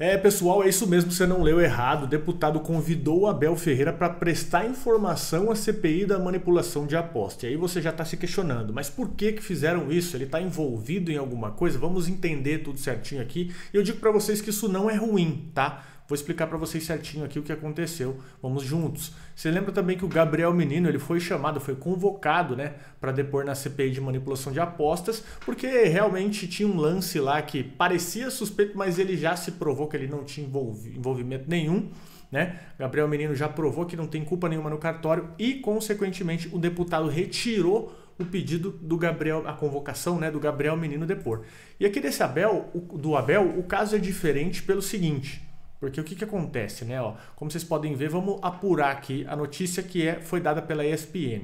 É, pessoal, é isso mesmo, você não leu errado. O deputado convidou o Abel Ferreira para prestar informação à CPI da manipulação de aposta. E aí você já está se questionando, mas por que fizeram isso? Ele está envolvido em alguma coisa? Vamos entender tudo certinho aqui. E eu digo para vocês que isso não é ruim, tá? Vou explicar para vocês certinho aqui o que aconteceu. Vamos juntos. Você lembra também que o Gabriel Menino ele foi chamado, foi convocado, né, para depor na CPI de manipulação de apostas, porque realmente tinha um lance lá que parecia suspeito, mas ele já se provou que ele não tinha envolvimento nenhum, né? Gabriel Menino já provou que não tem culpa nenhuma no cartório e, consequentemente, o deputado retirou o pedido do Gabriel, a convocação, né, do Gabriel Menino depor. E aqui desse Abel, do Abel, o caso é diferente pelo seguinte. Porque o que acontece, né? Ó, como vocês podem ver, vamos apurar aqui a notícia que foi dada pela ESPN.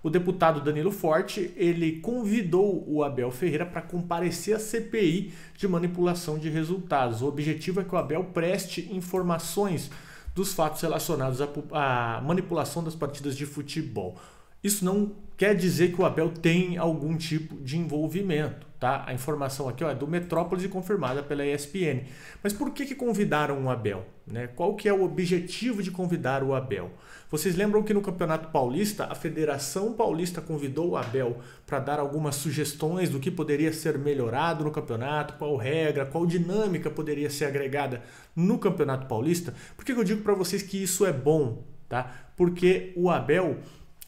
O deputado Danilo Forte, ele convidou o Abel Ferreira para comparecer à CPI de manipulação de resultados. O objetivo é que o Abel preste informações dos fatos relacionados à manipulação das partidas de futebol. Isso não quer dizer que o Abel tem algum tipo de envolvimento, tá? A informação aqui, ó, é do Metrópolis e confirmada pela ESPN. Mas por que convidaram o Abel, né? Qual que é o objetivo de convidar o Abel? Vocês lembram que no Campeonato Paulista, a Federação Paulista convidou o Abel para dar algumas sugestões do que poderia ser melhorado no campeonato, qual regra, qual dinâmica poderia ser agregada no Campeonato Paulista? Por que eu digo para vocês que isso é bom, tá? Porque o Abel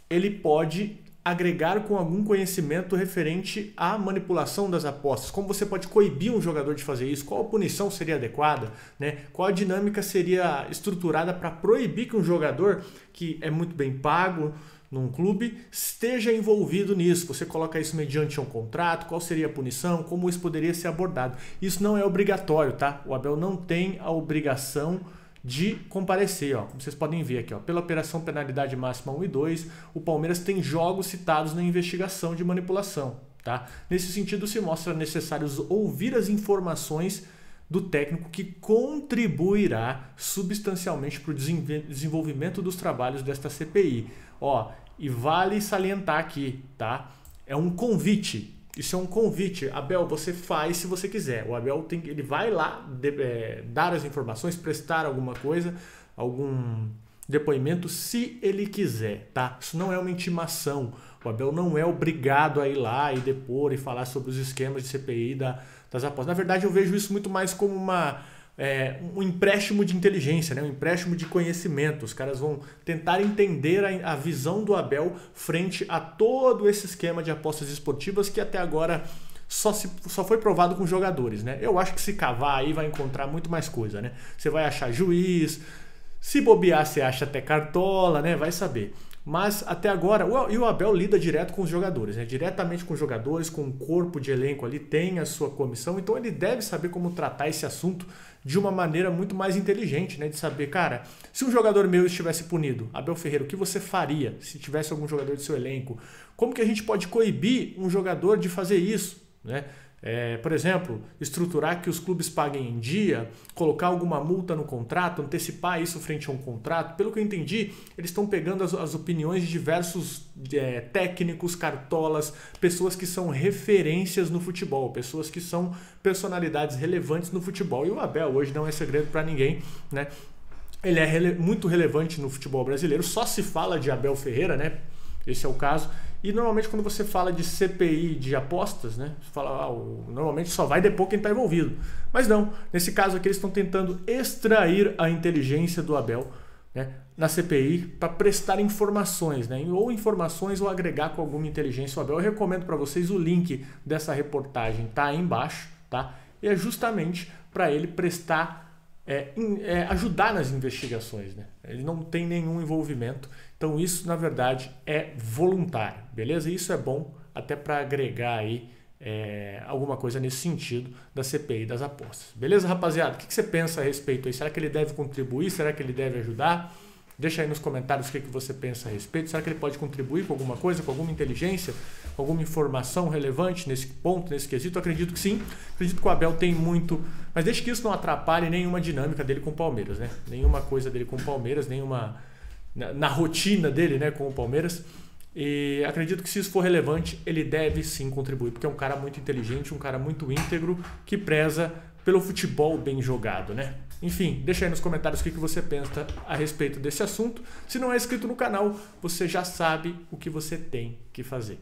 ele pode agregar com algum conhecimento referente à manipulação das apostas. Como você pode coibir um jogador de fazer isso? Qual a punição seria adequada? Né? Qual a dinâmica seria estruturada para proibir que um jogador que é muito bem pago num clube esteja envolvido nisso? Você coloca isso mediante um contrato? Qual seria a punição? Como isso poderia ser abordado? Isso não é obrigatório, tá? O Abel não tem a obrigação de comparecer, ó. Como vocês podem ver aqui, ó, pela operação penalidade máxima 1 e 2, o Palmeiras tem jogos citados na investigação de manipulação, tá? Nesse sentido, se mostra necessário ouvir as informações do técnico que contribuirá substancialmente para o desenvolvimento dos trabalhos desta CPI. Ó, e vale salientar aqui, tá? É um convite. Isso é um convite. Abel, você faz se você quiser. O Abel ele vai lá dar as informações, prestar alguma coisa, algum depoimento, se ele quiser, tá? Isso não é uma intimação. O Abel não é obrigado a ir lá e depor e falar sobre os esquemas de CPI das apostas. Na verdade, eu vejo isso muito mais como um empréstimo de inteligência, né? Um empréstimo de conhecimento. Os caras vão tentar entender a visão do Abel frente a todo esse esquema de apostas esportivas que até agora só foi provado com jogadores, né? Eu acho que se cavar aí vai encontrar muito mais coisa, né? Você vai achar juiz, se bobear você acha até cartola, né? Vai saber. Mas até agora, o Abel lida direto com os jogadores, né? Diretamente com os jogadores, com o corpo de elenco ali, tem a sua comissão, então ele deve saber como tratar esse assunto de uma maneira muito mais inteligente, né? De saber, cara, se um jogador meu estivesse punido, Abel Ferreira, o que você faria se tivesse algum jogador do seu elenco? Como que a gente pode coibir um jogador de fazer isso, né? Por exemplo, estruturar que os clubes paguem em dia, colocar alguma multa no contrato, antecipar isso frente a um contrato. Pelo que eu entendi, eles estão pegando as opiniões de diversos técnicos, cartolas, pessoas que são referências no futebol, pessoas que são personalidades relevantes no futebol. E o Abel hoje não é segredo para ninguém, né? Ele é muito relevante no futebol brasileiro, só se fala de Abel Ferreira, né? Esse é o caso. E normalmente quando você fala de CPI de apostas, né, você fala, normalmente só vai depor quem está envolvido. Mas não, nesse caso aqui eles estão tentando extrair a inteligência do Abel, né, na CPI para prestar informações, né, ou informações ou agregar com alguma inteligência o Abel. Eu recomendo para vocês o link dessa reportagem, tá aí embaixo, tá? E é justamente para ele prestar ajudar nas investigações, né? Ele não tem nenhum envolvimento, então isso na verdade é voluntário, beleza? Isso é bom até para agregar aí alguma coisa nesse sentido da CPI das apostas, beleza, rapaziada? O que você pensa a respeito aí? Será que ele deve contribuir? Será que ele deve ajudar? Deixa aí nos comentários o que você pensa a respeito. Será que ele pode contribuir com alguma coisa, com alguma inteligência, com alguma informação relevante nesse ponto, nesse quesito? Eu acredito que sim. Acredito que o Abel tem muito... Mas deixe que isso não atrapalhe nenhuma dinâmica dele com o Palmeiras, né? Nenhuma coisa dele com o Palmeiras, nenhuma... Na rotina dele, né, com o Palmeiras. E acredito que se isso for relevante, ele deve sim contribuir, porque é um cara muito inteligente, um cara muito íntegro, que preza pelo futebol bem jogado, né? Enfim, deixa aí nos comentários o que você pensa a respeito desse assunto. Se não é inscrito no canal, você já sabe o que você tem que fazer.